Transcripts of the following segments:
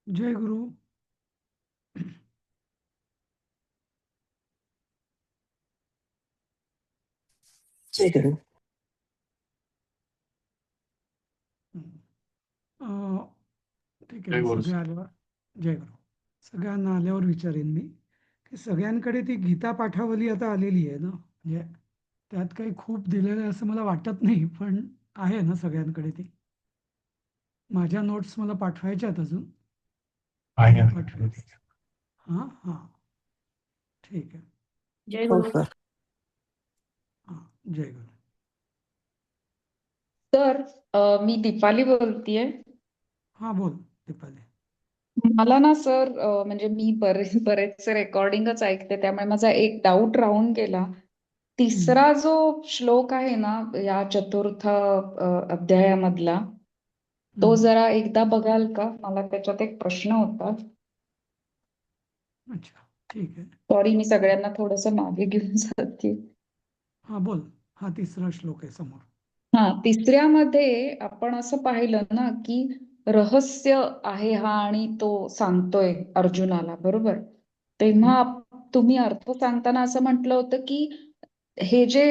जय गुरु. जय गुरु. अं, ठीक आहे. जय मी गुरु. सगळे आल्यावर जय गुरु. सगळ्यांना आल्यावर विचारेन मी की सगळ्यांकडे ती गीता पाठावली आता आलेली आहे ना, म्हणजे त्यात काही खूप दिलेलं आहे असं मला वाटत नाही, पण आहे ना सगळ्यांकडे ती. माझ्या नोट्स मला पाठवायच्यात अजून. आहे, मी आहे. पाठवेन. हां हां, ठीक आहे. जय हो गुरु. सर. हां, जय गुरु. तर मी दीपाली बोलतीये. हां, बोल दीपाली. मला ना सर म्हणजे मी बरेचसे रेकॉर्डिंगच ऐकते, त्यामुळे माझा एक डाऊट राहून गेला. हं, तिसरा जो श्लोक आहे ना या चतुर्थ अध्यायामधला, तो हं. जरा एकदा बघाल का? मला त्याच्यात एक प्रश्न होता. अच्छा, ठीक आहे. सॉरी, मी सगळ्यांना थोडस मागे घेऊन जाते. हां, बोल. हा तिसरा श्लोक आहे समोर. हा, तिसऱ्यामध्ये आपण असं पाहिलं ना की रहस्य आहे हा आणि तो सांगतोय अर्जुनाला, बरोबर? तेव्हा हं, तुम्ही अर्थ सांगताना असं म्हटलं होतं की हे जे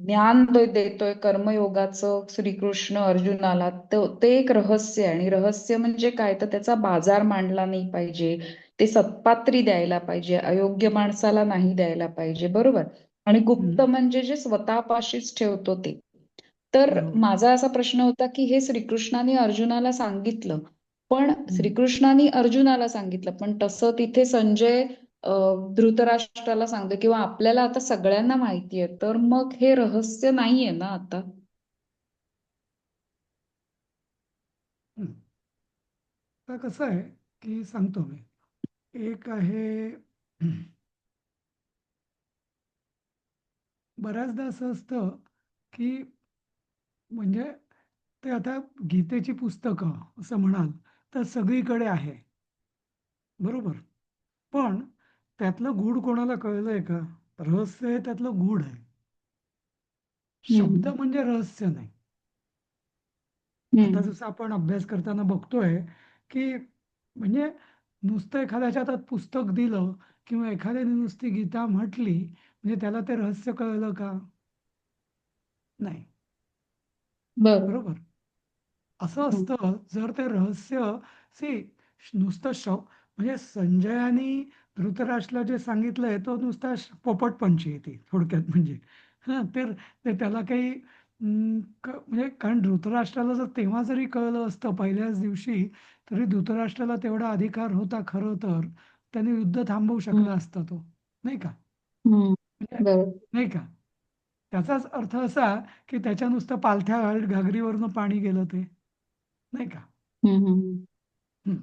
ज्ञान देतोय कर्मयोगाचं श्रीकृष्ण अर्जुनाला, ते एक रहस्य आहे. आणि रहस्य म्हणजे काय, तर त्याचा बाजार मांडला नाही पाहिजे, ते सत्पात्री द्यायला पाहिजे, अयोग्य माणसाला नाही द्यायला पाहिजे, बरोबर? आणि गुप्त हं. म्हणजे जे स्वतःपाशीच ठेवतो ते. तर बरोबर. माझा असा प्रश्न होता की हे श्रीकृष्णाने अर्जुनाला सांगितलं, पण हं. श्रीकृष्णाने अर्जुनाला सांगितलं, पण तसं तिथे संजय धृतराष्ट्राला सांगतो, किंवा आपल्याला आता सगळ्यांना माहिती आहे, तर मग हे रहस्य नाहीये ना आता? हं. आता कसं आहे की सांगतो मी. एक आहे, बऱ्याचदा असं असतं की म्हणजे ते आता गीतेची पुस्तकं असं म्हणाल तर सगळीकडे आहे, बरोबर. पण त्यातलं गूढ कोणाला कळलंय का? रहस्य हे त्यातलं गूढ आहे. शब्द हम्म. म्हणजे रहस्य नाही. आता हम्म. जसं आपण अभ्यास करताना बघतोय की म्हणजे नुसतं एखाद्याच्या हातात पुस्तक दिलं किंवा एखाद्याने नुसती गीता म्हटली म्हणजे त्याला ते रहस्य कळलं का? नाही. बर. बरोबर. असं हम्म. असतं जर ते रहस्य सी नुसतं म्हणजे संजयानी धृतराष्ट्राला जे सांगितलंय तो नुसता पोपटपंची आहे ती, थोडक्यात म्हणजे. हां, तर ते त्याला काही म्हणजे कारण धृतराष्ट्राला जर तेव्हा जरी कळलं असतं पहिल्याच दिवशी, तरी धृतराष्ट्राला तेवढा अधिकार होता खरं तर त्याने युद्ध थांबवू शकला हम्म. असता तो, नाही का? हम्म. म्हणजे बर. नाही का? त्याचाच अर्थ असा की त्याच्या नुसतं पालथ्या घागरीवरनं पाणी गेलं ते, नाही का? हम्म. हम्म. हं.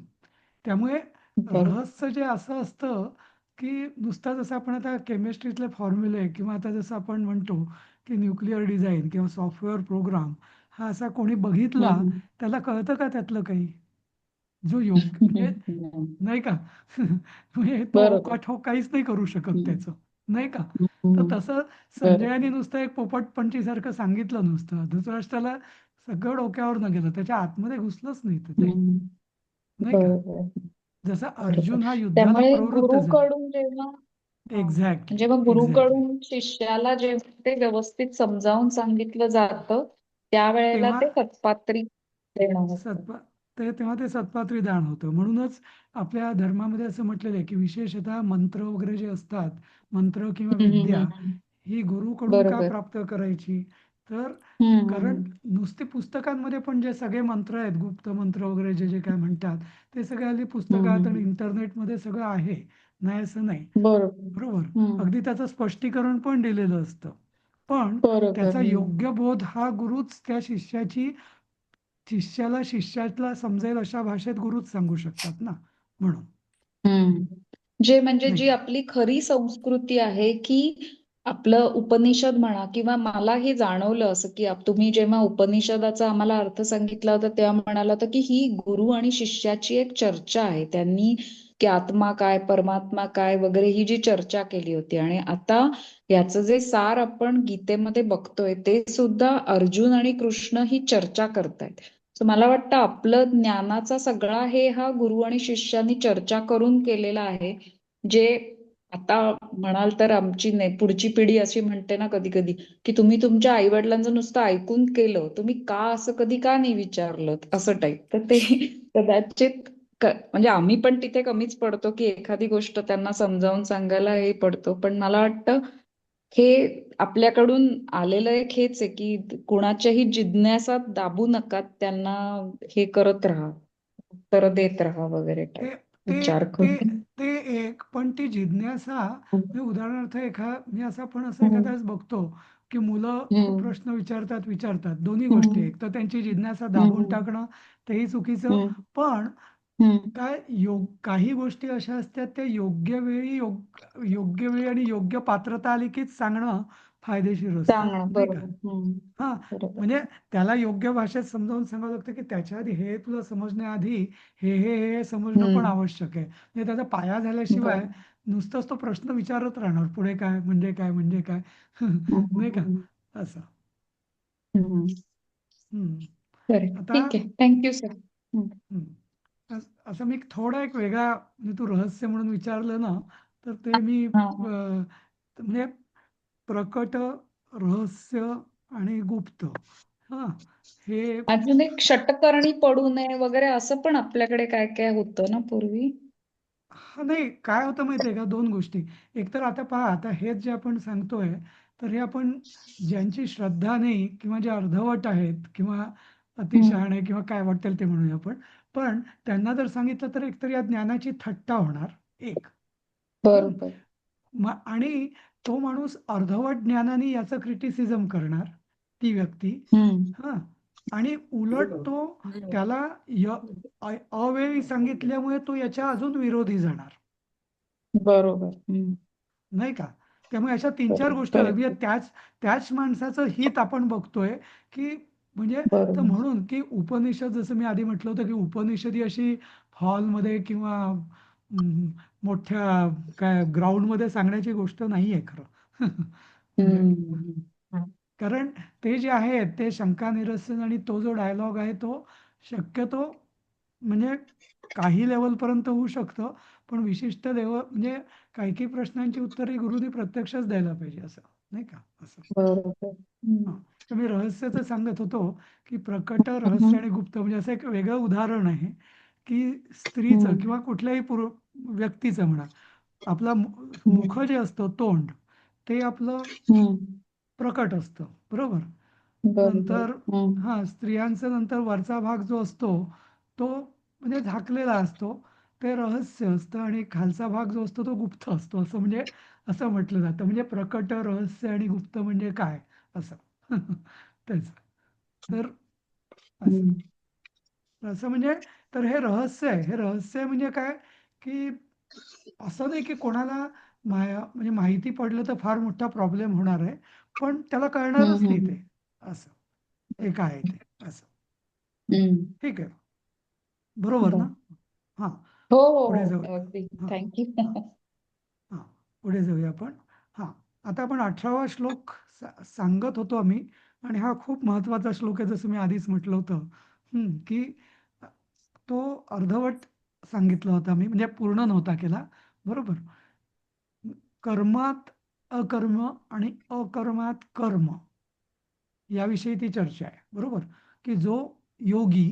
त्यामुळे बर. रहस्य जे असं असतं, की नुसता जसं आपण आता केमिस्ट्रीतले फॉर्म्युले किंवा आता जसं आपण म्हणतो, की न्यूक्लिअर डिझाइन किंवा सॉफ्टवेअर प्रोग्राम हा असा कोणी बघितला, हम्म. त्याला कळतं का त्यातलं काही? जो योग्य म्हणजे हम्म. नाही का? म्हणजे तो बरोबर. अवकाठ काहीच नाही करू शकत हम्म. त्याचं, नाही का? तर हम्म. तसं बर. संजयाने नुसतं एक पोपटपंचीसारखं सांगितलं नुसतं. धृतराष्ट्राला सगळं डोक्यावरनं गेलं. त्याच्या आतमध्ये घुसलंच नाही तर ते, हम्म. नाही का? बरोबर. जसा बरोबर. अर्जुन हा युद्धाला त्यामुळे प्रवृत्त झाला. गुरुकडून जेव्हा एक्झॅक्टली, जेव्हा एक्झॅक्टली. गुरुकडून शिष्याला जेव्हा ते व्यवस्थित समजावून सांगितलं जातं, त्यावेळेला तेव्हा ते सत्पात्री देणं होतं. सत्पा तेव्हा ते सत्पात्री दान होतं. म्हणूनच आपल्या धर्मामध्ये असं म्हटलेलं आहे, की विशेषतः मंत्र वगैरे जे असतात, मंत्र किंवा विद्या हम्म. ही गुरुकडून का बरोबर. प्राप्त करायची? तर कारण हम्म. नुसते पुस्तकांमध्ये पण जे सगळे मंत्र आहेत, गुप्त मंत्र वगैरे जे जे काय म्हणतात, ते सगळे हल्ली पुस्तकात आणि हम्म. इंटरनेटमध्ये सगळं आहे. नाही असं नाही. बरोबर. बरोबर. हम्म. अगदी त्याचं स्पष्टीकरण पण दिलेलं असतं. पण बरोबर. त्याचा योग्य बोध हा गुरुच त्या शिष्याला शिष्याला समजेल अशा भाषेत गुरुच सांगू शकतात ना, म्हणून. हम्म. म्हणजे नाही जी का? आपली खरी संस्कृती आहे, की आपलं उपनिषद म्हणा, किंवा मला हे जाणवलं असं की तुम्ही जेव्हा उपनिषदाचा आम्हाला अर्थ सांगितला होता तेव्हा म्हणाला होता की ही गुरु आणि शिष्याची एक चर्चा आहे. त्यांनी की आत्मा काय, परमात्मा काय वगैरे ही जी चर्चा केली होती. आणि आता याचं जे सार आपण गीतेमध्ये बघतोय ते सुद्धा अर्जुन आणि कृष्ण ही चर्चा करतायत. So मला वाटतं आपलं ज्ञानाचा सगळा हा गुरु आणि शिष्यानी चर्चा करून केलेला आहे. जे आता म्हणाल तर आमची पुढची पिढी अशी म्हणते ना कधी कधी की तुम्ही तुमच्या आई वडिलांचं नुसतं ऐकून केलं, तुम्ही का असं कधी का नाही विचारलं, असं टाईप. तर ते कदाचित म्हणजे आम्ही पण तिथे कमीच पडतो की एखादी गोष्ट त्यांना समजावून सांगायला हे पडतो. पण मला वाटतं हे आपल्याकडून आलेलं एक हेच आहे की कुणाच्याही जिज्ञासा दाबू नका, त्यांना हे करत राहा, उत्तर देत राहा वगैरे ते टाईप ते विचार ते करून. ते एक पण ती जिज्ञासा हम्म. म्हणजे उदाहरणार्थ मी असं पण असं एखाद्या हम्म. वेळेस बघतो की मुलं खूप हम्म. प्रश्न विचारतात दोन्ही गोष्टी, हम्म. एक तर त्यांची जिज्ञासा दाबून हम्म. टाकणं तेही चुकीचं, हम्म. पण हम्म. काही गोष्टी अशा असतात त्या योग्य वेळी आणि योग्य पात्रता आली कीच सांगणं फायदेशीर असतं, सांगणं नाही का? बरोबर. हम्म. हा, बरोबर. म्हणजे त्याला योग्य भाषेत समजावून सांगावं लागतं की त्याच्या आधी हे तुला समजण्याआधी हे समजणं पण हम्म. आवश्यक आहे. म्हणजे त्याचा पाया झाल्याशिवाय बरोबर. नुसतंच तो प्रश्न विचारत राहणार, पुढे काय म्हणजे काय म्हणजे काय नाही का? हम्म. असं. हम्म. हम्म. बरं, आता ठीक आहे. Thank you sir. असं मी थोडा एक वेगळा, म्हणजे तू रहस्य म्हणून विचारलं ना, तर ते मी हा. म्हणजे प्रकट, रहस्य आणि गुप्त, हा, हे अजून एक षटकर्णी पडू नये वगैरे असं पण आपल्याकडे काय काय होतं ना पूर्वी. हा, नाही, काय होतं माहितीये का, दोन गोष्टी. एक तर आता पहा, आता हेच जे आपण सांगतोय, तर हे आपण ज्यांची श्रद्धा नाही किंवा जे अर्धवट आहेत किंवा हम्म. अतिशहाणे किंवा काय वाटेल ते म्हणूया आपण, पण त्यांना जर सांगितलं तर एकतर या ज्ञानाची थट्टा होणार, एक. हम्म. बरोबर. आणि तो माणूस अर्धवट ज्ञानाने याचं क्रिटिसिझम करणार, ती व्यक्ती. हम्म. हा, आणि उलट तो त्याला अवेळी सांगितल्यामुळे तो याच्या अजून विरोधी जाणार, बरोबर. हम्म. नाही का? त्यामुळे अशा तीन चार गोष्टी होतात. म्हणजे बरोबर. त्याच माणसाचं हित आपण बघतोय की, म्हणजे तर बरोबर. म्हणून की उपनिषद, जसं मी आधी म्हटलं होतं की उपनिषद ही अशी हॉलमध्ये किंवा मोठ्या काय ग्राउंडमध्ये सांगण्याची गोष्ट नाही आहे खरं. म्हणजे हम्म. कारण ते जे आहे ते शंका निरसन आणि तो जो डायलॉग आहे तो शक्यतो म्हणजे काही लेवलपर्यंत होऊ शकतं, पण विशिष्ट लेवल म्हणजे काही काही प्रश्नांची उत्तरे गुरुनी प्रत्यक्षच द्यायला पाहिजे, असं नाही का? असं. बरोबर. हा, हम्म. तर मी रहस्याचं सांगत होतो की प्रकट, रहस्य हम्म. आणि गुप्त, म्हणजे असं एक वेगळं उदाहरण आहे की स्त्रीचं हम्म. किंवा कुठल्याही व्यक्तीचं म्हणा, आपला मुख हम्म. जे असतं, तोंड, ते आपलं हम्म. प्रकट असतं, बरोबर. बरोबर. नंतर हम्म. हा, स्त्रियांचा नंतर वरचा भाग जो असतो तो म्हणजे झाकलेला असतो, ते रहस्य असतं, आणि खालचा भाग जो असतो तो गुप्त असतो, असं म्हणजे असं म्हटलं जातं. म्हणजे प्रकट, रहस्य आणि गुप्त म्हणजे काय, असं. तेच. तर असं हम्म. असं म्हणजे, तर हे रहस्य आहे. हे रहस्य म्हणजे काय, की असं नाही की कोणाला म्हणजे माहिती पडलं तर फार मोठा प्रॉब्लेम होणार आहे, पण त्याला कळणारच नाही हम्म. ते, असं. हे काय आहे ते, असं. हम्म. ठीक आहे, बरोबर ना? बर. हां, हो हो पुढे हो, जाऊ. अगदी. हां, थँक्यू. हां, हां, पुढे जाऊया आपण. हां, आता आपण 18वा श्लोक सांगत होतो आम्ही, आणि हा खूप महत्त्वाचा श्लोक आहे, जसं मी आधीच म्हटलं होतं, की तो अर्धवट सांगितला होता मी, म्हणजे पूर्ण नव्हता केला, बरोबर. कर्मात अकर्म आणि अकर्मात कर्म, याविषयी ती चर्चा आहे, बरोबर. की जो योगी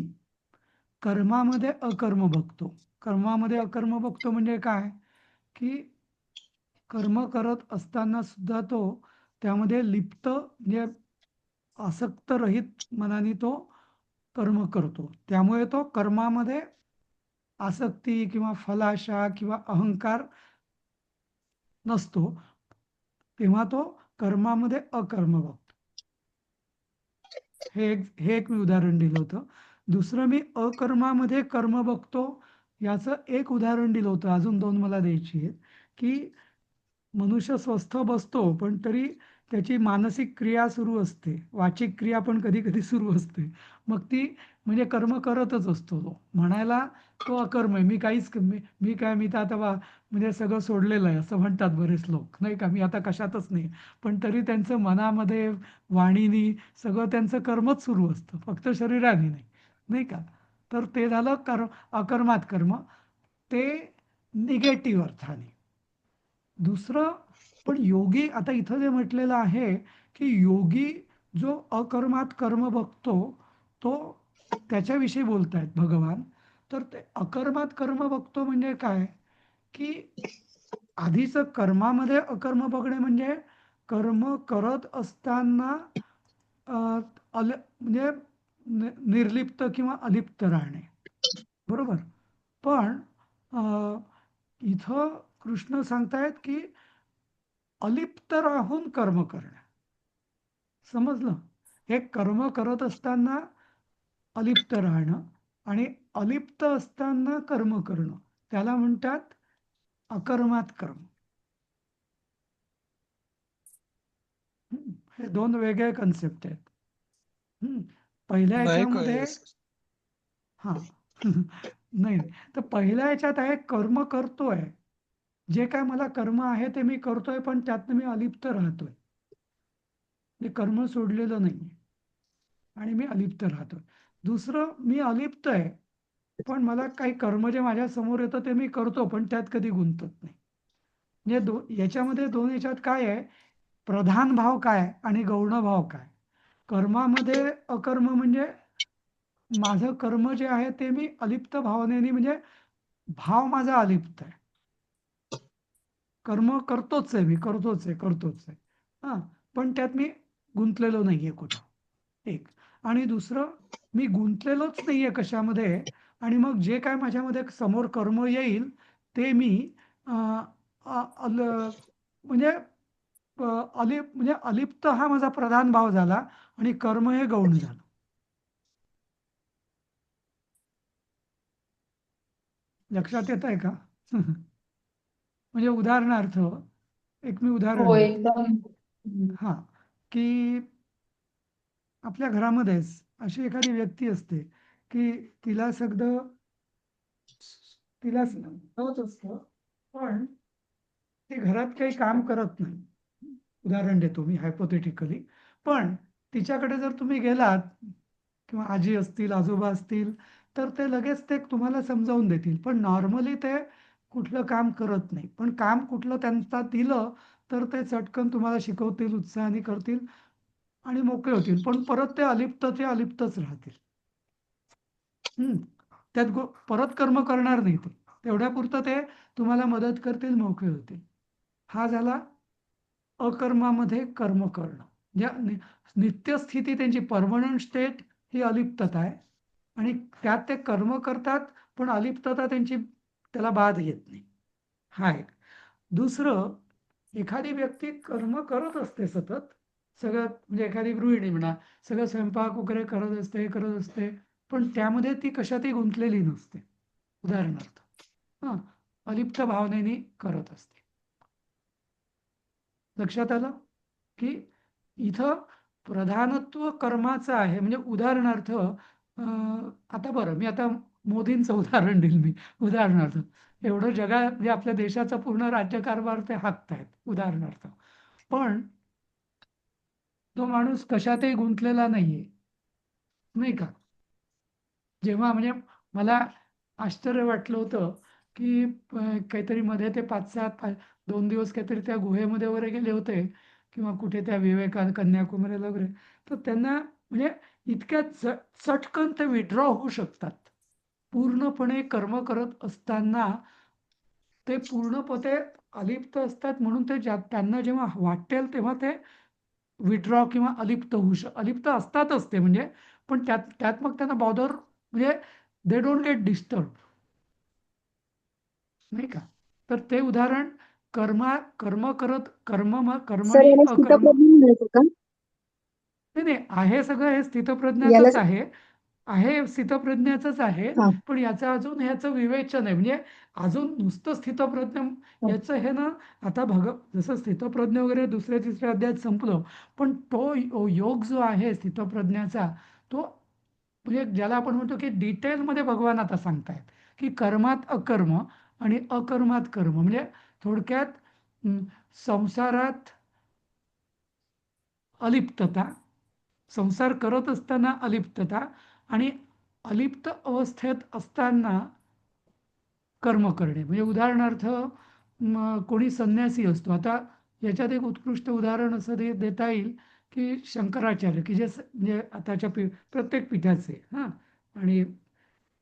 कर्मामध्ये अकर्म बघतो, कर्मामध्ये अकर्म बघतो म्हणजे काय, की कर्म करत असताना सुद्धा तो त्यामध्ये लिप्त, म्हणजे आसक्त रहित मनाने तो कर्म करतो, त्यामुळे तो कर्मामध्ये आसक्ती किंवा फलाशा किंवा अहंकार नसतो, तेव्हा तो कर्मामध्ये अकर्म बघतो. हे एक मी उदाहरण दिलं होतं. दुसरं, मी अकर्मामध्ये कर्म बघतो याचं एक उदाहरण दिलं होतं. अजून दोन मला द्यायची आहेत, की मनुष्य स्वस्थ बसतो, पण तरी त्याची मानसिक क्रिया सुरू असते, वाचिक क्रिया पण कधी कधी सुरू असते. मग ती म्हणजे कर्म करतच असतो तो, म्हणायला तो अकर्म आहे. मी तर आता म्हणजे सगळं सोडलेलं आहे असं म्हणतात बरेच लोक, नाही का, मी आता कशातच नाही, पण तरी त्यांचं मनामध्ये, वाणीनी सगळं त्यांचं कर्मच सुरू असतं, फक्त शरीराने नाही, नाही का. तर ते झालं अकर्मात कर्म, ते निगेटिव्ह अर्थाने. दुसरं, पण योगी आता इथं जे म्हटलेलं आहे की योगी जो अकर्मात कर्म बघतो, तो त्याच्याविषयी बोलतायत भगवान. तर ते अकर्मात कर्म बघतो म्हणजे काय, की आधीचं कर्मामध्ये अकर्म बघणे म्हणजे कर्म करत असताना अ, म्हणजे निर्लिप्त किंवा अलिप्त राहणे, बरोबर. पण इथं कृष्ण सांगतायत की अलिप्त राहून कर्म करणे. समजलं. हे कर्म करत असताना अलिप्त राहणं आणि अलिप्त असताना कर्म करणं, त्याला म्हणतात अकर्मात कर्म. हे दोन वेगळे कन्सेप्ट आहेत. पहिल्या नाही याच्यामध्ये कळलं सर. हा नाही नाही. तर पहिल्या याच्यात आहे कर्म करतोय, जे काय मला कर्म आहे ते मी करतोय, पण त्यातनं मी अलिप्त राहतोय. मी कर्म सोडलेलं नाही आणि मी अलिप्त राहतोय. दुसरं, मी अलिप्त आहे, पण मला काही कर्म जे माझ्या समोर येतं ते मी करतो, पण त्यात कधी गुंतत नाही. म्हणजे याच्यामध्ये दोन याच्यात काय आहे, प्रधान भाव काय आणि गौण भाव काय. कर्मामध्ये अकर्म म्हणजे माझं कर्म जे आहे ते मी अलिप्त भावनेने, म्हणजे भाव माझा अलिप्त आहे. कर्म करतोच आहे, मी करतोच आहे, करतोच आहे. हां, पण त्यात मी गुंतलेलो नाहीये कुठं, एक. आणि दुसरं, मी गुंतलेलोच नाहीये कशामध्ये, आणि मग जे काय माझ्यामध्ये समोर कर्म येईल ते मी अ, अ, अल म्हणजे म्हणजे अलिप्त हा माझा प्रधान भाव झाला आणि कर्म हे गौण झालं. लक्षात येत आहे का? म्हणजे उदाहरणार्थ, एक मी उदाहरण हो, देतो. एकदम. हम्म. हा, की आपल्या घरामध्येच अशी एखादी व्यक्ती असते की तिला सगळं तिला होत असतं, पण ती घरात काही काम करत नाही. उदाहरण देतो मी हायपोथेटिकली. पण तिच्याकडे जर तुम्ही गेलात, किंवा आजी असतील, आजोबा असतील, तर ते लगेच ते तुम्हाला समजावून देतील. पण नॉर्मली ते कुठलं काम करत नाही. पण काम कुठलं त्यांचा दिलं तर ते चटकन तुम्हाला शिकवतील, उत्साहाने करतील आणि मोकळे होतील. पण परत ते अलिप्तच राहतील. त्यात परत कर्म करणार नाही ते. तेवढ्यापुरतं ते तुम्हाला मदत करतील, मोकळे होतील. हा झाला अकर्मामध्ये कर्म करणं. म्हणजे नित्यस्थिती त्यांची परमनंट स्टेट ही अलिप्तता आहे. आणि त्यात ते कर्म करतात, पण अलिप्तता त्यांची त्याला बाध येत नाही. हा एक. दुसरं, एखादी व्यक्ती कर्म करत असते सतत, सगळं म्हणजे एखादी गृहिणी म्हणा, सगळं स्वयंपाक वगैरे करत असते, करत असते, पण त्यामध्ये ती कशातही गुंतलेली नसते. उदाहरणार्थ, हा, अलिप्त भावनेने करत असते. लक्षात आलं की इथं प्रधानत्व कर्माचं आहे. म्हणजे उदाहरणार्थ, आता बरं, मी आता मोदींचं उदाहरण देईल मी. उदाहरणार्थ, एवढं जगात म्हणजे आपल्या देशाचा पूर्ण राज्यकारभार ते हाकतायत, उदाहरणार्थ. पण तो माणूस कशातही गुंतलेला नाहीये, नाही का. जेव्हा म्हणजे मला आश्चर्य वाटलं होतं की काहीतरी मध्ये ते 2 दिवस काहीतरी त्या गुहेमध्ये वगैरे गेले होते, किंवा कुठे त्या कन्याकुमारीला वगैरे. तर त्यांना म्हणजे इतक्या चटकन ते विड्रॉ होऊ शकतात. पूर्णपणे कर्म करत असताना ते पूर्णपणे अलिप्त असतात, म्हणून ते त्यांना जेव्हा वाटेल तेव्हा ते विड्रॉ किंवा अलिप्त असतातच ते, म्हणजे. पण त्यात त्यात मग त्यांना बॉदर, म्हणजे दे डोंट गेट डिस्टर्ब, नाही का. तर ते उदाहरण, कर्म करत सर कर्मणी याला अकर्म. स्थितप्रज्ञ म्हणायचं का? नाही नाही, आहे सगळं हे याला स्थितप्रज्ञाचंच आहे. आहे स्थितप्रज्ञाचंच आहे. हा पण ह्याचं विवेचन आहे. म्हणजे अजून नुसतं स्थितप्रज्ञ हा. याचं हे ना, आता जसं स्थितप्रज्ञ वगैरे दुसऱ्या तिसऱ्या अध्यायात संपलं, पण तो योग जो आहे स्थितप्रज्ञाचा, तो म्हणजे ज्याला आपण म्हणतो की डिटेलमध्ये भगवान आता सांगतायत की कर्मात अकर्म आणि अकर्मात कर्म. म्हणजे थोडक्यात, संसारात अलिप्तता, संसार करत असताना अलिप्तता, आणि अलिप्त अवस्थेत असताना कर्म करणे म्हणजे उदाहरणार्थ कोणी संन्यासी असतो. आता याच्यात एक उत्कृष्ट उदाहरण असं देता येईल की शंकराचार्य की जे म्हणजे आताच्या प्रत्येक पीठाचे हां आणि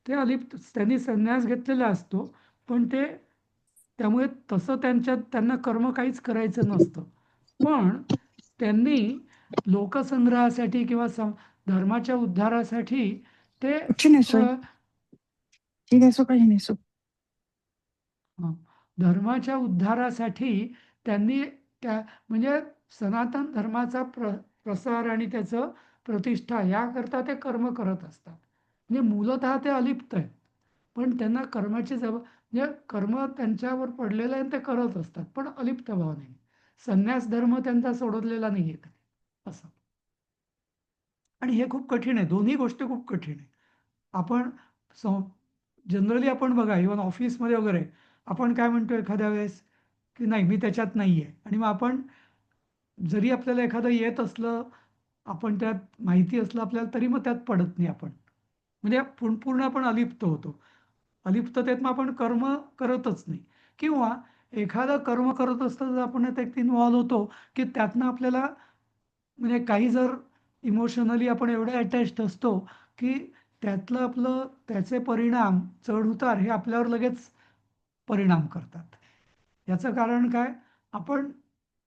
ते अलिप्त त्यांनी संन्यास घेतलेला असतो, पण ते त्यामुळे तसं त्यांना कर्म काहीच करायचं नसतं. पण त्यांनी लोकसंग्रहासाठी किंवा धर्माच्या उद्धारासाठी ते कुठची नेसोय? ही नेसो का ही नेसो? हं. धर्माच्या उद्धारासाठी त्यांनी त्या म्हणजे सनातन धर्माचा प्रसार आणि त्याचं प्रतिष्ठा याकरता ते कर्म करत असतात. म्हणजे मूलतः ते अलिप्त आहेत. पण त्यांना कर्माची म्हणजे कर्म त्यांच्यावर पडलेलं आहे आणि ते करत असतात. पण अलिप्त भावनेने. संन्यास धर्म त्यांचा सोडलेला नाहीये कधी. असं. आणि हे खूप कठीण आहे. दोन्ही गोष्टी खूप कठीण आहे. आपण जनरली आपण बघा इव्हन ऑफिसमध्ये वगैरे आपण काय म्हणतो एखाद्या वेळेस की नाही मी त्याच्यात नाहीये आणि मग आपण जरी आपल्याला एखादं येत असलं आपण त्यात माहिती असलं आपल्याला तरी मग त्यात पडत नाही आपण म्हणजे पूर्ण आपण अलिप्त होतो. अलिप्ततेत मग आपण कर्म करतच नाही किंवा एखादं कर्म करत असतं तर आपण त्यात इन्व्हॉल्व होतो की त्यातनं आपल्याला म्हणजे काही जर इमोशनली आपण एवढे अटॅच्ड असतो की त्यातलं आपलं त्याचे परिणाम चढ-उतार हे आपल्यावर लगेच परिणाम करतात. याचं कारण काय? आपण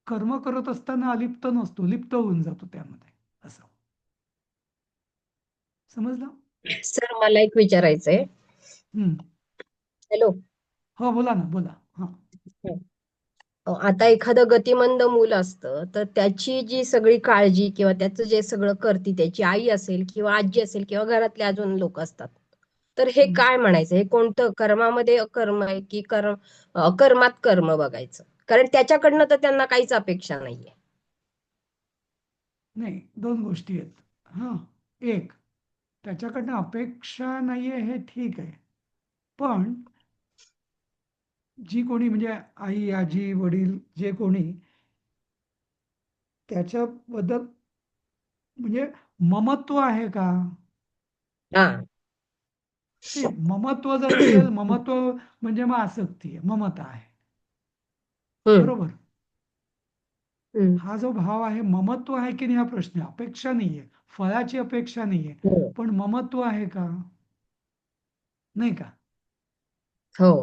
कर्म करत असताना अलिप्त नसतो, लिप्त होऊन जातो त्यामध्ये असं. समजलं? सर मला एक विचारायचंय. हं. हॅलो. हो, बोला ना, बोला. हां. आता एखादं गतिमंद मूल असतं तर त्याची जी सगळी काळजी किंवा त्याचं जे सगळं करते त्याची आई असेल किंवा आजी असेल किंवा घरातले अजून लोक असतात. तर हे हं. काय म्हणायचं? हे कोणतं कर्मामध्ये अकर्म आहे की कर्मात कर्म बघायचं? कारण त्याच्याकडनं तर त्यांना काहीच अपेक्षा नाहीये. नाही, 2 गोष्टी आहेत. हां, एक त्याच्याकडनं अपेक्षा नाहीये हे ठीक आहे. पण जी कोणी म्हणजे आई, आजी, वडील जे कोणी त्याच्याबद्दल म्हणजे ममत्व आहे का? हा. ममत्व जर असेल, ममत्व म्हणजे मग आसक्ती आहे, ममता आहे. हम्म. बरोबर? हम्म. हा जो भाव आहे, ममत्व आहे की नाही हा प्रश्न आहे. अपेक्षा नाहीये, फळाची अपेक्षा नाहीये. हो. पण ममत्व आहे का? नाही का? हो.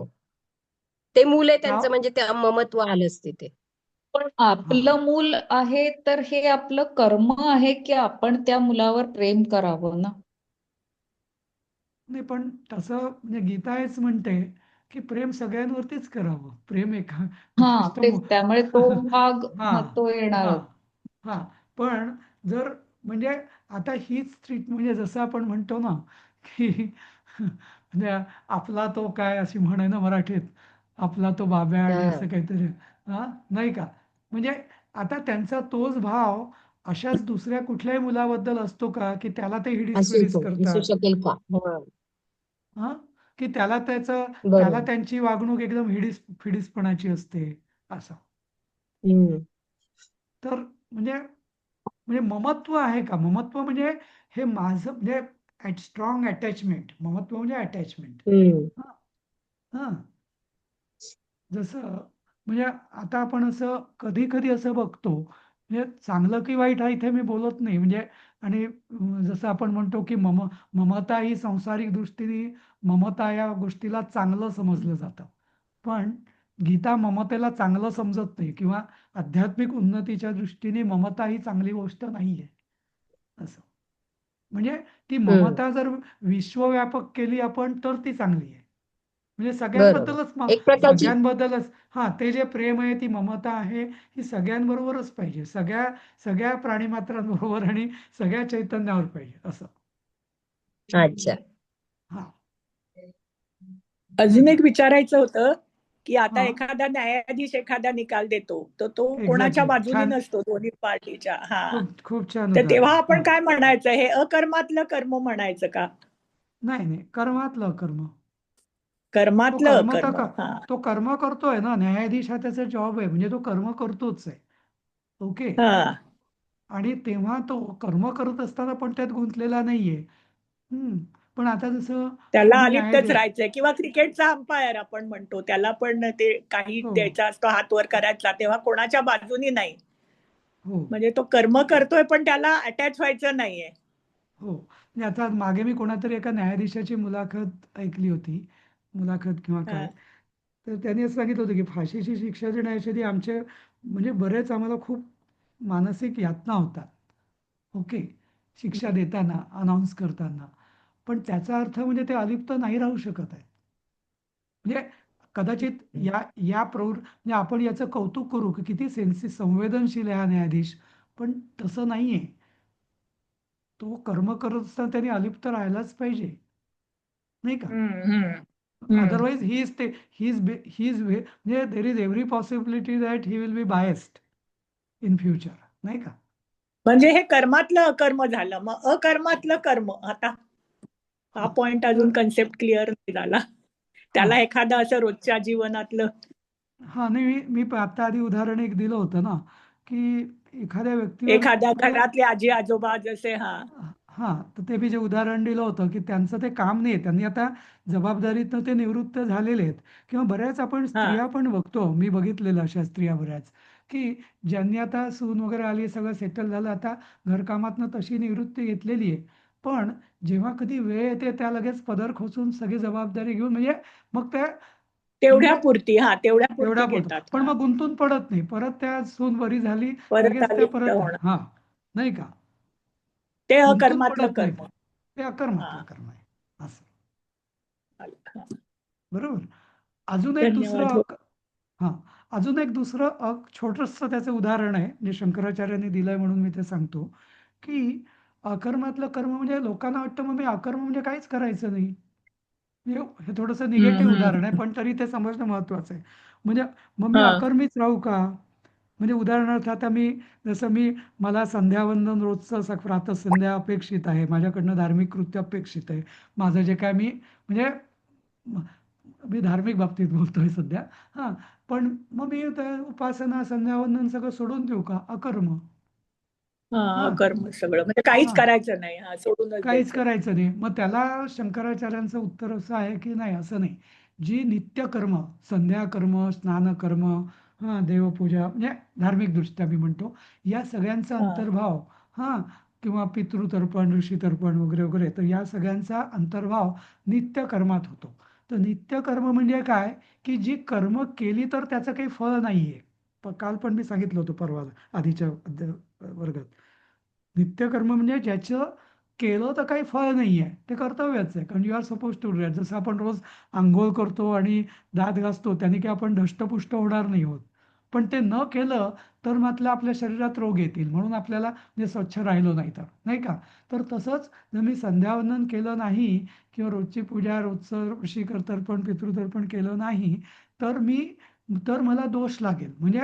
ते मूल आहे का? त्यांचं म्हणजे त्या ममत्व आलंच तिथे. पण हां. आपलं मूल आहे तर हे आपलं कर्म आहे की आपण त्या मुलावर प्रेम करावं ना? नाही पण तसं म्हणजे गीता हेच म्हणते, की प्रेम सगळ्यांवरतीच करावं. प्रेम एका हा विशिष्ट तेच त्यामुळे तो भाग हां, तो हां, येणारच. हां. पण जर म्हणजे आता हीच म्हणजे जसं आपण म्हणतो ना, की म्हणजे आपला तो काय अशी म्हण आहे ना मराठीत, आपला तो बाब्या आणि हा. असं काहीतरी हां, नाही का? म्हणजे आता त्यांचा तोच भाव अशाच दुसऱ्या कुठल्याही मुलाबद्दल असतो का, की त्याला ते हिडीस-पिडीस असू करतात? शकेल का? हा. हां, की त्याला बरोबर. त्यांची वागणूक एकदम फिडीसपणाची असते, असं. हम्म. तर म्हणजे ममत्व आहे का? ममत्व म्हणजे हे माझं म्हणजे स्ट्रॉंग अटॅचमेंट. ममत्व म्हणजे अटॅचमेंट. हम्म. हां, हां. जसं म्हणजे आता आपण असं कधी-कधी असं बघतो, म्हणजे चांगलं की वाईट हा इथे मी बोलत नाही म्हणजे आणि जसं आपण म्हणतो की ममता ही सांसारिक दृष्टीने ममता या गोष्टीला चांगलं समजलं जातं. पण गीता ममतेला चांगलं समजत नाही किंवा आध्यात्मिक उन्नतीच्या दृष्टीने ममता ही चांगली गोष्ट नाहीये, असं. म्हणजे ती हम्म. ममता जर विश्वव्यापक केली आपण तर ती चांगली आहे. म्हणजे बरोबर. सगळ्यांबद्दलच एक प्रकारची सगळ्यांबद्दलच हां, ते जे प्रेम आहे, ती ममता आहे, ही सगळ्यांबरोबरच पाहिजे. सगळ्या सगळ्या प्राणिमात्रांबरोबर आणि सगळ्या चैतन्यावर पाहिजे असं. अच्छा. हां, नाही अजून का? एक विचारायचं होतं, की आता हां, एखादा न्यायाधीश एखादा निकाल देतो, तर तो कोणाच्या एक्झॅक्टली. बाजूनी छान. नसतो, दोन्ही पार्टीच्या. हां. खूप खूप छान तर तेव्हा उदाहरण. आपण हां. काय म्हणायचं? हे अकर्मातलं कर्म म्हणायचं का? नाही, नाही. कर्मातलं अकर्म. तो कर्मातलं कर्म तर अकर्म. हां. तो कर्म करतोय ना. न्यायाधीश हा त्याचा जॉब आहे. म्हणजे तो कर्म करतोच आहे. ओके. हां. आणि तेव्हा तो कर्म करत असताना पण त्यात गुंतलेला नाहीये. हं. पण आता जसं त्याला कोणी अलिप्तच न्यायाधीश राहायचंय, किंवा क्रिकेटचा अंपायर आपण म्हणतो त्याला पण ते काही हो द्यायचा असतो, हात वर करायचा, तेव्हा कोणाच्या बाजूनी नाही. हो म्हणजे तो कर्म करतोय पण त्याला अटॅच व्हायचं नाहीये. हो म्हणजे आता मागे मी कोणातरी एका न्यायाधीशाची मुलाखत ऐकली होती, मुलाखत किंवा हा. काय, तर त्यांनी असं सांगितलं होतं की फाशीची शिक्षा देण्याच्या आधी आमचे म्हणजे बरेच आम्हाला खूप मानसिक यातना होतात. ओके, शिक्षा देताना, अनाऊन्स करताना. पण त्याचा अर्थ म्हणजे ते अलिप्त नाही राहू शकत आहे. म्हणजे कदाचित म्हणजे आपण याचं कौतुक करू की किती संवेदनशील आहे हा न्यायाधीश, पण तसं नाहीये. तो कर्म करत असताना त्यांनी अलिप्त राहायलाच पाहिजे, नाही का? हम्म, हम्म, हम्म. अदरवाईज ही इज म्हणजे there is every possibility that he will be biased in future, नाही का? म्हणजे हे कर्मातलं अकर्म झालं, मग अकर्मातलं कर्म. आता हा हा पॉइंट तर अजून कन्सेप्ट क्लिअर नाही झाला. हा त्याला एखादं असं रोजच्या जीवनातलं. हा नाही मी आता आधी उदाहरण एक दिलं होतं ना, की एखाद्या व्यक्तीवर एखाद्या म्हणजे घरातले आजी आजोबा जसे, हा हां, तर ते मी जे उदाहरण दिलं होतं, की त्यांचं ते काम नाही आहे. त्यांनी आता जबाबदारीतनं ते निवृत्त झालेले आहेत. किंवा बऱ्याच आपण हा स्त्रिया पण बघतो, मी बघितलेलं अशा स्त्रिया बऱ्याच, की ज्यांनी आता सून वगैरे आली, सगळं सेटल झालं, आता घरकामातनं तशी निवृत्ती घेतलेली आहे. पण जेव्हा कधी वेळ येते, त्या लगेच पदर खोचून सगळी जबाबदारी घेऊन म्हणजे मग त्या तेवढ्या म्हणजे पुरती, हा तेवढ्या पुरती तेवढ्यापुरतं. घेतात. पण हा मग गुंतून पडत नाही. परत त्या सून बरी झाली, परत लगेच त्या अलिप्त परत होणं, हां, नाही का? ते गुंतून अकर्मातलं पडत नाहीत. कर्म. ते अकर्मातलं हा, कर्म आहे असं. हा. बरोबर. अजून एक धन्यवाद. दुसरं हो. हां, अजून एक दुसरं छोटंसं त्याचं उदाहरण आहे, जे शंकराचार्यांनी दिलंय म्हणून मी ते सांगतो, की अकर्मातलं कर्म म्हणजे लोकांना वाटतं मग मी अकर्म म्हणजे काहीच करायचं नाही. म्हणजे हे थोडंसं निगेटिव्ह हम्म. उदाहरण आहे, पण तरी ते समजणं महत्त्वाचं आहे. म्हणजे मग मी हा अकर्मीच राहू का? म्हणजे उदाहरणार्थ आता जसं मला संध्यावंदन रोजचं प्रातःसंध्या अपेक्षित आहे. माझ्याकडनं धार्मिक कृत्य अपेक्षित आहे. माझं जे काय म्हणजे म मी धार्मिक बाबतीत बोलतोय सध्या. हां, पण मग मी उपासना, संध्यावंदन सगळं सोडून देऊ का? अकर्म. हा, हां, अकर्म सगळं म्हणजे काहीच हां. करायचं नाही, हा सोडूनच काहीच द्यायचं. करायचं नाही. मग त्याला शंकराचार्यांचं उत्तर असं आहे, की नाही असं नाही. जी नित्यकर्म, संध्याकर्म, स्नानकर्म, हां, देवपूजा म्हणजे धार्मिकदृष्ट्या मी म्हणतो, या सगळ्यांचा हा अंतर्भाव हां, किंवा पितृतर्पण, ऋषीतर्पण वगैरे, वगैरे. तर या सगळ्यांचा अंतर्भाव नित्यकर्मात होतो. तर नित्यकर्म म्हणजे काय, की जी कर्म केली तर त्याचं काही फळ नाहीये. काल पण मी सांगितलं होतं परवा आधीच्या वर्गात. नित्यकर्म म्हणजे ज्याचं केलं तर काही फळ नाहीये. ते कर्तव्यच आहे. कारण you are suppose to do that. जसं आपण रोज अंघोळ करतो आणि दात घासतो, त्याने काही आपण धष्टपुष्ट होणार नाही होत. पण ते न केलं तर मात्र आपल्या शरीरात रोग येतील. म्हणून आपल्याला म्हणजे स्वच्छ राहिलो नाही तर, नाही का? तर तसंच जर मी संध्यावंदन केलं नाही किंवा रोजची पूजा, रोजचं ऋषी तर्पण, पितृतर्पण केलं नाही, तर मला दोष लागेल. म्हणजे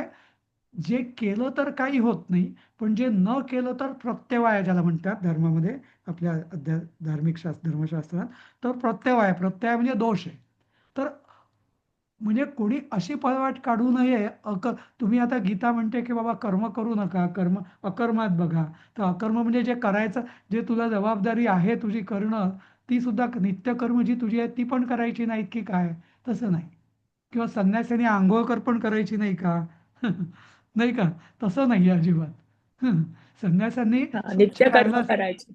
जे केलं तर काही होत नाही, पण जे न केलं तर प्रत्यवाय ज्याला म्हणतात धर्मामध्ये, आपल्या धर्मशास्त्रात, तर प्रत्यय म्हणजे दोष आहे. तर म्हणजे कोणी अशी पळवाट काढू नये. तुम्ही आता गीता म्हणते की बाबा कर्म करू नका, अकर्मात बघा. तर अकर्म म्हणजे जे करायचं, जे तुला जबाबदारी आहे तुझी करणं, ती सुद्धा नित्यकर्म जी तुझी आहे ती पण करायची नाहीत की काय? तसं नाही. किंवा संन्यासाने आंघोळकर पण करायची नाही का? नाही का? तसं नाही अजिबात. संन्यासांनी हा, स्वच्छ नित्यकर्म राहायलाच करायचं.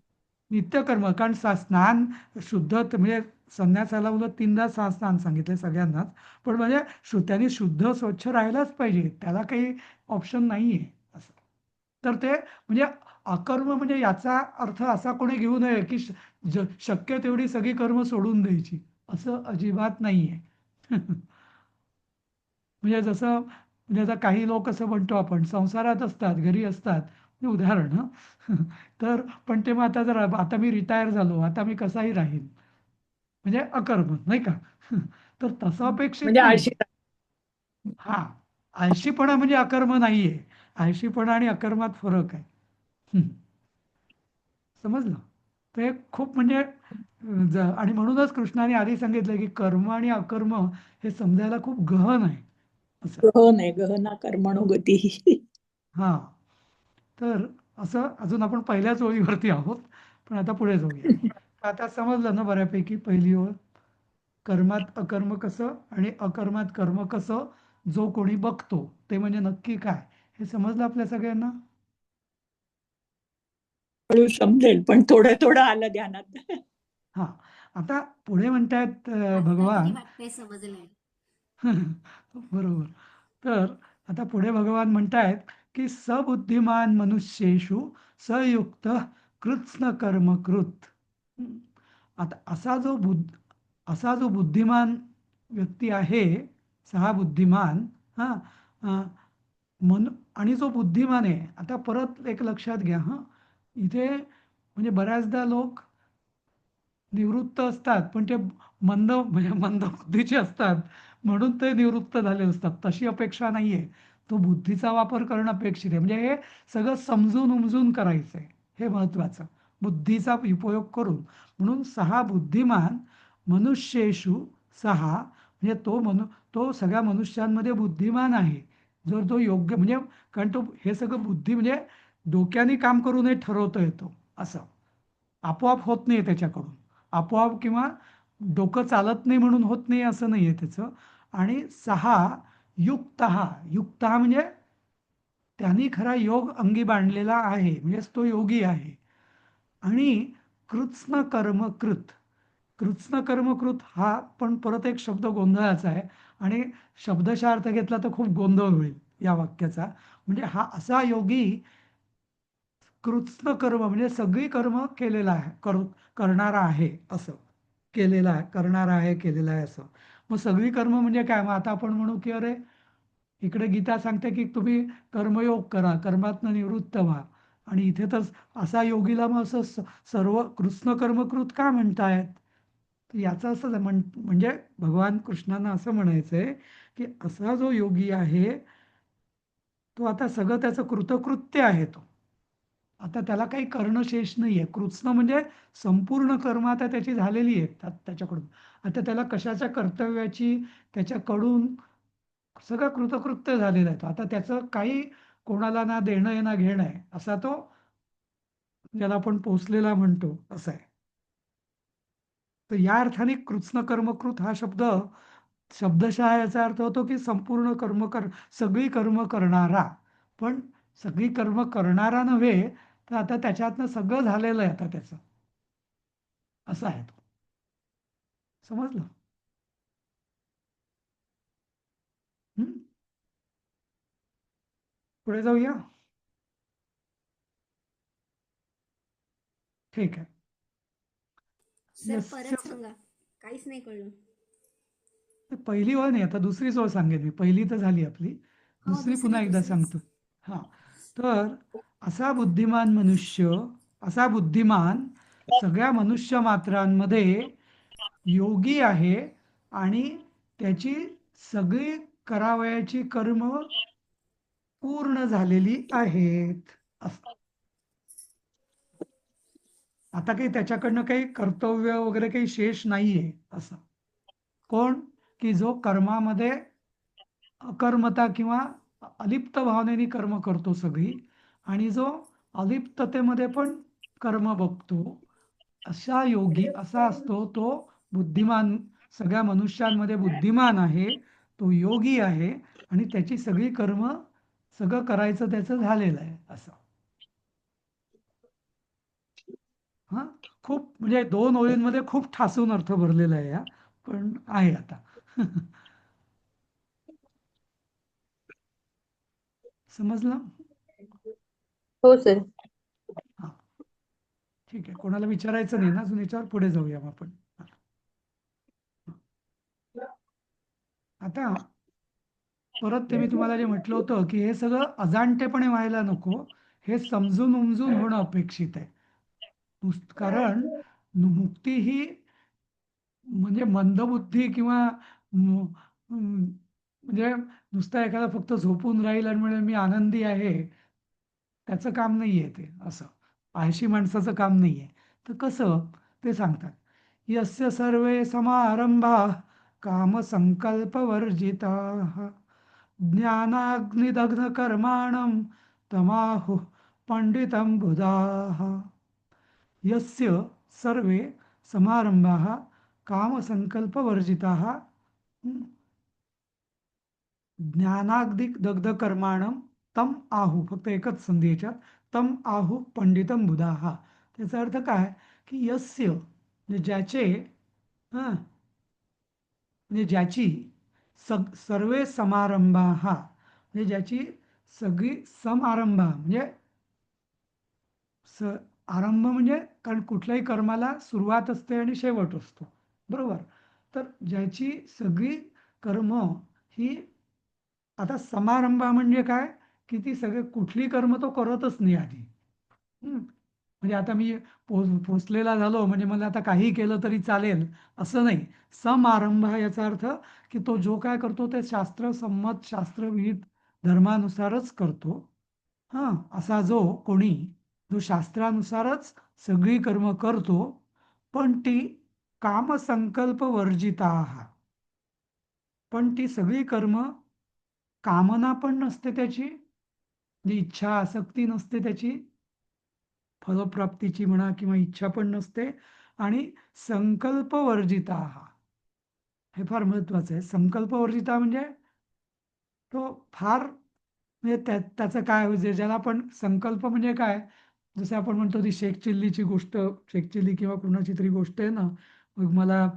नित्यकर्म. कारण स्नान शुद्ध म्हणजे संन्यासाला उलट 3दा स्नान सांगितले सगळ्यांनाच. पण म्हणजे त्यांनी शुद्ध स्वच्छ राहायलाच पाहिजे. त्याला काही ऑप्शन नाहीये असं. तर ते म्हणजे अकर्म म्हणजे याचा अर्थ असा कोणी घेऊ नये, की शक्य तेवढी सगळी कर्म सोडून द्यायची. असं अजिबात नाहीये. म्हणजे जसं म्हणजे आता काही लोक असं म्हणतो आपण संसारात असतात, घरी असतात. हे उदाहरण हं. तर पण ते मग आता मी रिटायर झालो, आता मी कसाही राहीन. म्हणजे अकर्म, नाही का? तर तसं म्हणजे अपेक्षित नाही. आळशी. हां, आळशीपणा म्हणजे अकर्म नाहीये. आळशीपणा आणि अकर्मात फरक आहे. हं, समजलं? तर हे खूप म्हणजे आणि म्हणूनच कृष्णाने आधी सांगितलं, की कर्म आणि अकर्म हे समजायला खूप गहन आहे असं. गहन आहे, गहना कर्मणो गती. हां. तर असं अजून आपण पहिल्याच ओळीवरती आहोत. पण आता पुढे जाऊया. आता समजलं ना बऱ्यापैकी पहिली ओळ. कर्मात अकर्म कसं आणि अकर्मात कर्म कसं, जो कोणी बघतो ते म्हणजे नक्की काय, हे समजलं आपल्या सगळ्यांना. हळू समजेल पण थोडं थोडं आलं ध्यानात. हा, आता पुढे म्हणतायत आता तरी भगवान. वाटतंय समजलंय. बरोबर. तर आता पुढे भगवान म्हणतायत की सबुद्धिमान मनुष्येषु सयुक्त कृत्स्न कर्म कृत. हं. आता असा जो बुद्धिमान व्यक्ती आहे, सहा बुद्धिमान, हा, अ, मन आणि जो बुद्धिमान आहे, आता परत एक लक्षात घ्या हा, इथे म्हणजे बऱ्याचदा लोक निवृत्त असतात पण ते म्हणजे मंद बुद्धीचे असतात म्हणून ते निवृत्त झाले असतात, तशी अपेक्षा नाहीये. तो बुद्धीचा वापर करणं अपेक्षित आहे. म्हणजे हे सगळं समजून उमजून करायचंय, हे महत्वाचं. बुद्धीचा उपयोग करून. म्हणून सहा बुद्धिमान मनुष्येषु सहा, म्हणजे तो सगळ्या मनुष्यांमध्ये बुद्धिमान आहे. जर तो योग्य म्हणजे, कारण तो हे सगळं बुद्धी म्हणजे डोक्याने काम करून हे ठरवता येतो असं, आपोआप होत नाही त्याच्याकडून. आपोआप किंवा डोकं चालत नाही म्हणून होत नाही असं नाही आहे त्याचं. आणि सहा युक्त म्हणजे त्यांनी खरा योग अंगी बांधलेला आहे, म्हणजेच तो योगी आहे. आणि कृत्स्न कर्मकृत. कृत्स्न कर्मकृत हा पण परत एक शब्द गोंधळाचा आहे आणि शब्दशः अर्थ घेतला तर खूप गोंधळ होईल या वाक्याचा. म्हणजे हा असा योगी कृत्स्न कर्म म्हणजे सगळी कर्म केलेला आहे, करणारा आहे असं. केलेला आहे, करणारा आहे, केलेला आहे असं. मग सगळी कर्म म्हणजे काय? मग आता आपण म्हणू की अरे, इकडे गीता सांगते की तुम्ही कर्मयोग करा, कर्मातनं निवृत्त व्हा. आणि इथे तर असा योगीला मग असं सर्व कृत्स्न कर्मकृत का म्हणतायत? तर याचं असं म्हणजे भगवान कृष्णांना असं म्हणायचंय की असा जो योगी आहे तो आता सगळं त्याचं कृतकृत्य आहे तो. आता त्याला काही करणं शेष नाहीये. कृत्स्न म्हणजे संपूर्ण कर्म आता त्याची झालेली आहेत त्याच्याकडून. आता त्याला कशाच्या कर्तव्याची त्याच्याकडून सगळं कृतकृत्य झालेलं आहे तो. आता त्याचं काही कोणाला ना देणं आहे ना घेणं आहे, असा तो ज्याला आपण पोचलेला म्हणतो असं आहे. तर या अर्थाने कृत्स्न कर्मकृत हा शब्दशः याचा अर्थ होतो की संपूर्ण सगळी कर्म करणारा. पण सगळी कर्म करणारा नव्हे, तर आता त्याच्यातनं सगळं झालेलं आहे आता त्याचं, असं आहे तो. समजलं? हं? पुढे जाऊया. ठीक आहे. सर यस्य परत सांगा, काहीच नाही कळलं. पहिली ओळ नाही, आता दुसरीच ओळ सांगेन मी. पहिली तर झाली आपली, हो, दुसरी पुन्हा एकदा दुसरीच. सांगतो. हा, तर असा बुद्धिमान मनुष्य, असा बुद्धिमान सगळ्या मनुष्य मात्रांमध्ये योगी आहे आणि त्याची सगळी करावयाची कर्म पूर्ण झालेली आहेत असं. आता काही त्याच्याकडनं काही कर्तव्य वगैरे काही शेष नाहीये असं. कोण? की जो कर्मामध्ये अकर्मता किंवा अलिप्त भावनेने कर्म करतो सगळी, आणि जो अलिप्ततेमध्ये पण कर्म बघतो, असा योगी असा असतो तो बुद्धिमान. सगळ्या मनुष्यांमध्ये बुद्धिमान आहे, तो योगी आहे आणि त्याची सगळी कर्म सगळं करायचं त्याचं झालेलं आहे असं. हा, खूप म्हणजे 2 ओळींमध्ये खूप ठासून अर्थ भरलेला आहे या, पण आहे आता. समजलं? हो सर. हा, ठीक आहे. कोणाला विचारायचं नाही ना अजून याच्यावर? पुढे जाऊया मग आपण. आता परत ते मी तुम्हाला जे म्हटलं होतं की हे सगळं अजाणतेपणे व्हायला नको, हे समजून उमजून होणं अपेक्षित आहे. कारण मुक्ती ही म्हणजे मंदबुद्धी किंवा म्हणजे नुसता एखादा फक्त झोपून राहील आणि म्हणेल मी आनंदी आहे, त्याचं काम नाहीये ते. असं आळशी माणसाचं काम नाहीये. तर कसं ते सांगतात. यस्य सर्वे समारंभा कामसंकल्पवर्जिताः ज्ञानाग्निदग्ध कर्माणं तमाहुः पंडितं बुधाः. यस्य सर्वे समारंभाः कामसंकल्पवर्जिताः ज्ञानाग्निक दग्ध कर्माणं तम आहू, फक्त एकच संधी याच्यात, तम आहू पंडितम बुधाः. त्याचा अर्थ काय की यस्य म्हणजे ज्याचे, हां म्हणजे ज्याची सर्वे समारंभाः म्हणजे ज्याची सगळी समारंभ म्हणजे स आरंभ म्हणजे कारण कुठल्याही कर्माला सुरुवात असते आणि शेवट असतो, बरोबर. तर ज्याची सगळी कर्म ही, आता समारंभ म्हणजे काय की ती सगळे कुठली कर्म तो करतच नाही आधी. म्हणजे आता मी पोचलेला झालो म्हणजे मला आता काही केलं तरी चालेल असं नाही. समारंभ याचा अर्थ की तो जो काय करतो ते शास्त्रसंमत शास्त्रविहित धर्मानुसारच करतो. हां, असा जो कोणी जो शास्त्रानुसारच सगळी कर्म करतो, पण ती कामसंकल्प वर्जिता, पण ती सगळी कर्म कामना पण नसते त्याची, जी इच्छा आसक्ती नसते त्याची फलप्राप्तीची म्हणा किंवा इच्छा पण नसते, आणि संकल्पवर्जिता, हे फार महत्वाचं आहे. संकल्पवर्जिता म्हणजे तो फार म्हणजे त्याचं काय म्हणजे ज्याला आपण संकल्प म्हणजे काय, जसं आपण म्हणतो ती शेख चिल्लीची गोष्ट, शेख चिल्ली किंवा कुणाची तरी गोष्ट आहे ना, मग मला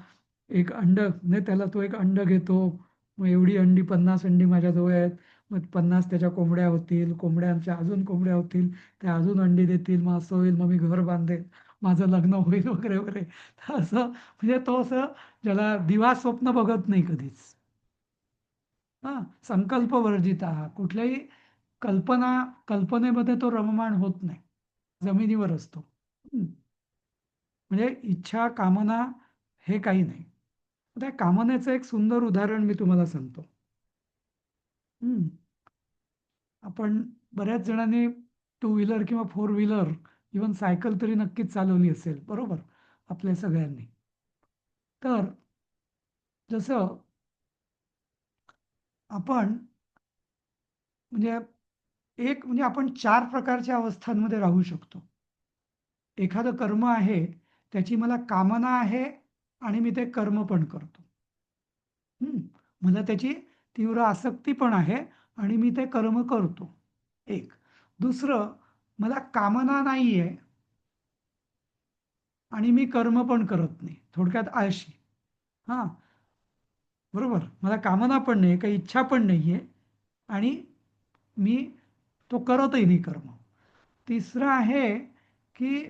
एक अंड म्हणजे त्याला तो एक अंड घेतो, मग एवढी अंडी 50 अंडी माझ्याजवळ आहेत, मग 50 त्याच्या कोंबड्या होतील, कोंबड्यांच्या अजून कोंबड्या होतील, त्या अजून अंडी देतील, मग असं होईल, मग मी घर बांधेन, माझं लग्न होईल वगैरे वगैरे. तर असं म्हणजे तो असं ज्याला दिवा स्वप्न बघत नाही कधीच. हां, संकल्पवर्जित कुठल्याही कल्पनेमध्ये तो रममाण होत नाही, जमिनीवर असतो. म्हणजे इच्छा कामना हे काही नाही. त्या कामनेचं एक सुंदर उदाहरण मी तुम्हाला सांगतो. आपण बऱ्याच जणांनी टू व्हीलर किंवा फोर व्हीलर इव्हन सायकल तरी नक्कीच चालवली असेल, बरोबर, आपल्या सगळ्यांनी. तर जसं आपण म्हणजे म्हणजे आपण 4 प्रकारच्या अवस्थांमध्ये राहू शकतो. एखादं कर्म आहे, त्याची मला कामना आहे आणि मी ते कर्म पण करतो. मला त्याची तीव्र आसक्ती पण आहे आणि मी ते कर्म करतो, एक. दुसरं, मला कामना नाही आहे आणि मी कर्म पण करत नाही, थोडक्यात आळशी. हां, बरोबर. मला कामना पण नाही, काही इच्छा पण नाही आहे आणि मी तो करतही नाही कर्म. तिसरं आहे की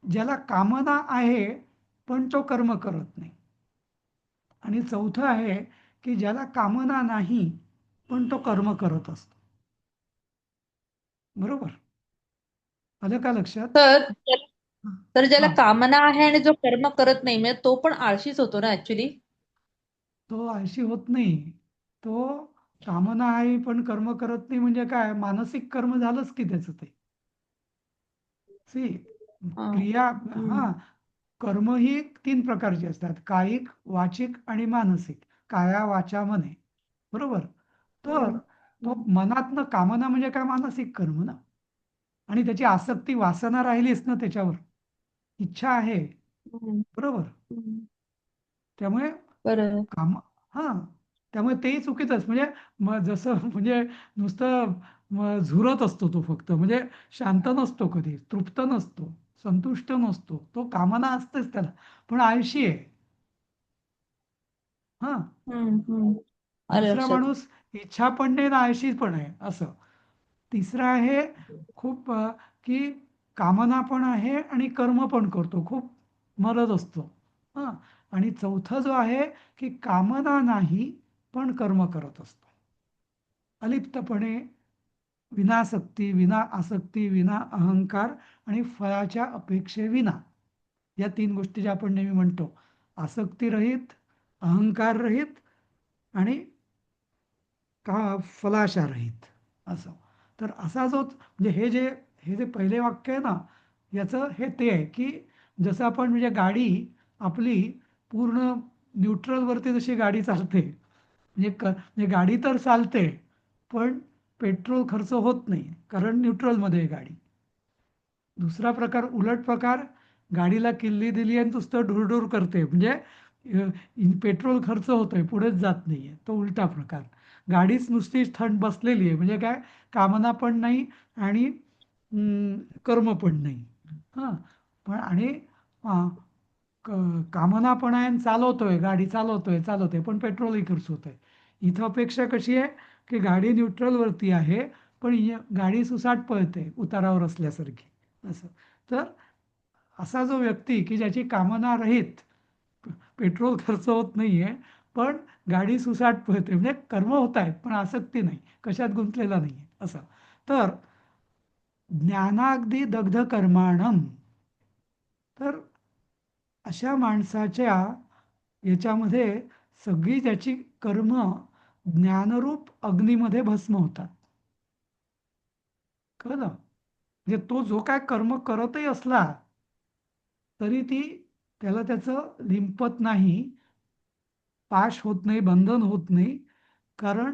ज्याला कामना आहे पण तो कर्म करत नाही. आणि चौथं आहे की ज्याला कामना नाही पण तो कर्म करत असतो. बरोबर, आलं का लक्षात? तर ज्याला हा, कामना आहे आणि जो कर्म करत नाही म्हणजे तो पण आळशीच होतो ना ऍक्च्युली. तो आळशी होत नाही. तो कामना आहे पण कर्म करत नाही म्हणजे काय, मानसिक कर्म झालंच की त्याचं ते. सी क्रिया, हा, कर्म ही 3 प्रकारची असतात, कायिक, वाचिक आणि मानसिक. काया वाचा मने, बरोबर. तर तो मनातनं कामना म्हणजे काय, मानसिक कर्म ना, आणि त्याची आसक्ती वासना राहिलीच ना त्याच्यावर, इच्छा आहे, बरोबर. त्यामुळे बरोबर. काम, हा, त्यामुळे तेही चुकीचंच. म्हणजे जसं म्हणजे नुसतं झुरत असतो तो, फक्त म्हणजे शांत नसतो, कधी तृप्त नसतो, संतुष्ट नसतो, तो कामना असतेच त्याला, पण आळशी आहे. हा, आलं दुसरा लक्षात. माणूस इच्छा पण नाही ना आळशी पण आहे, असं. तिसरं आहे खूप की कामना पण आहे आणि कर्म पण करतो, खूप मरत असतो. हां, आणि चौथा जो आहे की कामना नाही पण कर्म करत असतो, अलिप्तपणे, विनासक्ती, विना आसक्ती, विना अहंकार आणि फळाच्या अपेक्षेविना. या 3 गोष्टी ज्या आपण नेहमी म्हणतो, आसक्तीरहित, अहंकाररहित आणि फलाशारहित, असं. तर असा जो म्हणजे हे जे पहिले वाक्य आहे ना, याचं हे ते आहे की जसं आपण म्हणजे गाडी आपली पूर्ण न्यूट्रलवरती जशी गाडी चालते, म्हणजे गाडी तर चालते पण पेट्रोल खर्च होत नाही, कारण न्यूट्रलमध्ये आहे गाडी. दुसरा प्रकार, उलट प्रकार, गाडीला किल्ली दिली आणि नुसतं ढुरढुर करते, म्हणजे पेट्रोल खर्च होतोय, पुढेच जात नाहीये. तो उलटा प्रकार. गाडीच नुसतीच थंड बसलेली आहे, म्हणजे काय, कामना पण नाही आणि कर्म पण नाही. हां, पण आणि कामना पण आहे आणि चालवतोय, गाडी चालवतोय, पण पेट्रोलही खर्च होतोय. इथं अपेक्षा कशी आहे, की गाडी न्यूट्रलवरती आहे, पण गाडी सुसाट पळते उतारावर असल्यासारखी, असं. तर असा जो व्यक्ती की ज्याची कामना रहित, पेट्रोल खर्च होत नाहीये, पण गाडी सुसाट पळते, म्हणजे कर्म होत आहेत पण आसक्ती नाही, कशात गुंतलेला नाहीये, असं. तर ज्ञानाग्धी दग्ध कर्माणम, तर अशा माणसाच्या याच्यामध्ये सगळी त्याची कर्म ज्ञानरूप अग्नीमध्ये भस्म होतात. कळलं? म्हणजे तो जो काय कर्म करतही असला तरी त्याला त्याचं लिंपत नाही, पाश होत नाही, बंधन होत नाही, कारण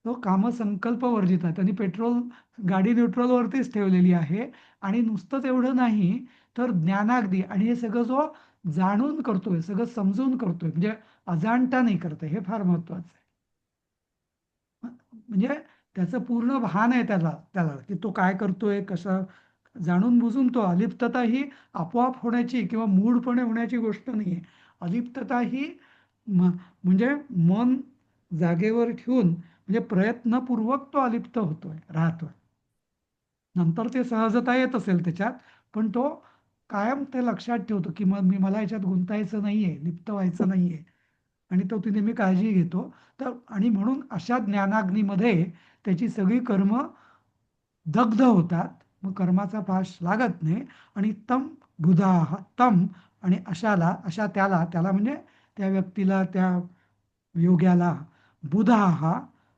तो कामसंकल्प वर्जित आहे. त्यांनी पेट्रोल गाडी न्यूट्रलवरतीच ठेवलेली आहे. आणि नुसतंच एवढं नाही, तर ज्ञानाग्धी, आणि हे सगळं जो जाणून करतोय, सगळं समजून करतोय, म्हणजे अजाणता नाही करतोय, हे फार महत्वाचं आहे. म्हणजे त्याचं पूर्ण भान आहे त्याला त्याला की तो काय करतोय, कसं जाणून बुजून. तो अलिप्तता ही आपोआप होण्याची किंवा मूढपणे होण्याची गोष्ट नाहीये. अलिप्तता ही म्हणजे मन जागेवर ठेवून, म्हणजे प्रयत्नपूर्वक तो अलिप्त होतोय, राहतोय. नंतर ते सहजता येत असेल त्याच्यात, पण तो कायम ते लक्षात ठेवतो की मग मला याच्यात गुंतायचं नाहीये, लिप्त व्हायचं नाहीये, आणि तो ती नेहमी काळजी घेतो. तर आणि म्हणून अशा ज्ञानाग्नीमध्ये त्याची सगळी कर्म दग्ध होतात, मग कर्माचा पाश लागत नाही. आणि तम बुधाः, तम, आणि अशा त्याला म्हणजे त्या व्यक्तीला, त्या योग्याला, बुधाः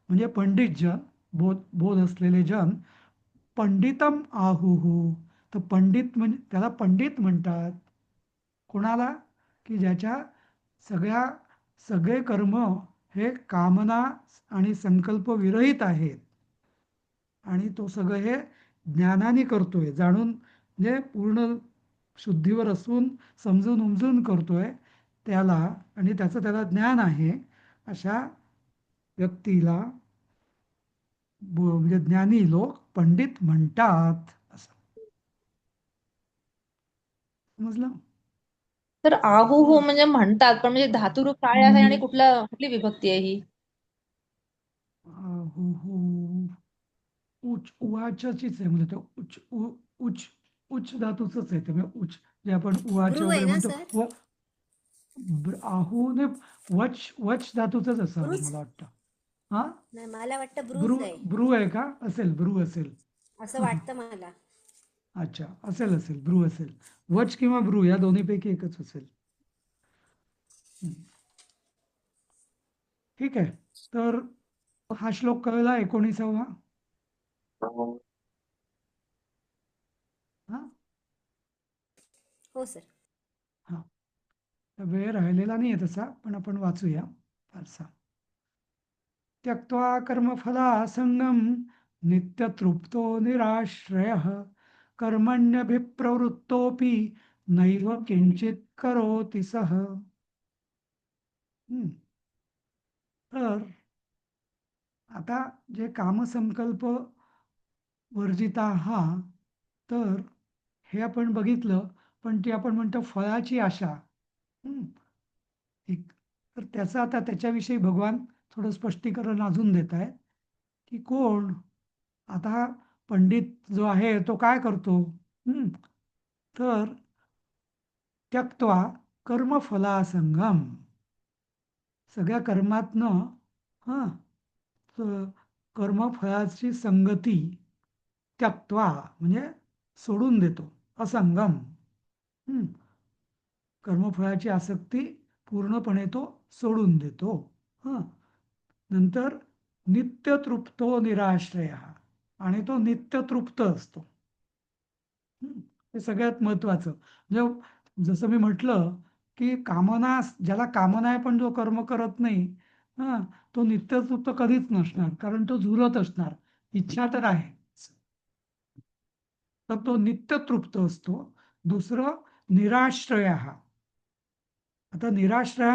म्हणजे पंडितजन, बोध असलेले जन, पंडितम आहुः, तर पंडित म्हणजे त्याला पंडित म्हणतात. कोणाला? की ज्याच्या सगळे कर्म हे कामना आणि संकल्प विरहित आहेत, आणि तो सगळं हे ज्ञानाने करतोय, जाणून, म्हणजे पूर्ण शुद्धीवर असून समजून उमजून करतोय त्याला, आणि त्याला ज्ञान आहे, अशा व्यक्तीला म्हणजे ज्ञानी लोक पंडित म्हणतात, असं. समजलं? तर आहू हो म्हणजे म्हणतात, पण म्हणजे धातुरूप काय आहे आणि कुठली विभक्ती आहे ही? हु उच उवाचचीच आहे, म्हणजे तो उच उच्च धातूच आहे ते, म्हणजे उच जे आपण उवाच ब्रू आहे वगैरे ना म्हणतो. सर? आहूने वच धातूच असावं ब्रूच? मला वाटतं. हा, नाही, मला वाटतं ब्रू ब्रूच आहे. ब्रू आहे का? असेल, ब्रू असेल. असं वाटतं मला. अच्छा, असेल, ब्रू असेल. वच किंवा ब्रू या दोन्हीपैकी एकच असेल. ठीक आहे. तर हा श्लोक कळला, 19वा. हा हो सर. हा वेळ राहिलेला नाही आहे तसा, पण आपण वाचूया फारसा. त्यक्त्वा कर्मफलासंगम नित्यतृप्तो निराश्रयः कर्मण्यभिप्रवृत्तोऽपि नैव किंचित करोति सः. तर आता जे कामसंकल्प वर्जिता हा, तर हे आपण बघितलं, पण ती आपण म्हणतो फळाची आशा. एक तर त्याचं आता त्याच्याविषयी भगवान थोडं स्पष्टीकरण अजून देत आहे, की कोण आता हा पंडित जो आहे तो काय करतो. तर त्यक्त्वा कर्मफलासंगम, सगळ्या कर्मातनं कर्मफळाची संगती, त्यक्त्वा म्हणजे सोडून देतो, असंगम, कर्मफळाची आसक्ती पूर्णपणे तो सोडून देतो. नंतर नित्यतृप्तो निराश्रय, आणि तो नित्यतृप्त असतो. हे सगळ्यात महत्वाचं. म्हणजे जसं मी म्हटलं, की ज्याला कामना आहे पण जो कर्म करत नाही, तो नित्यतृप्त कधीच नसणार, कारण तो झुरत असणार. इच्छा तर आहे, तर तो नित्यतृप्त असतो. दुसरं निराश्रयः. आता निराश्रय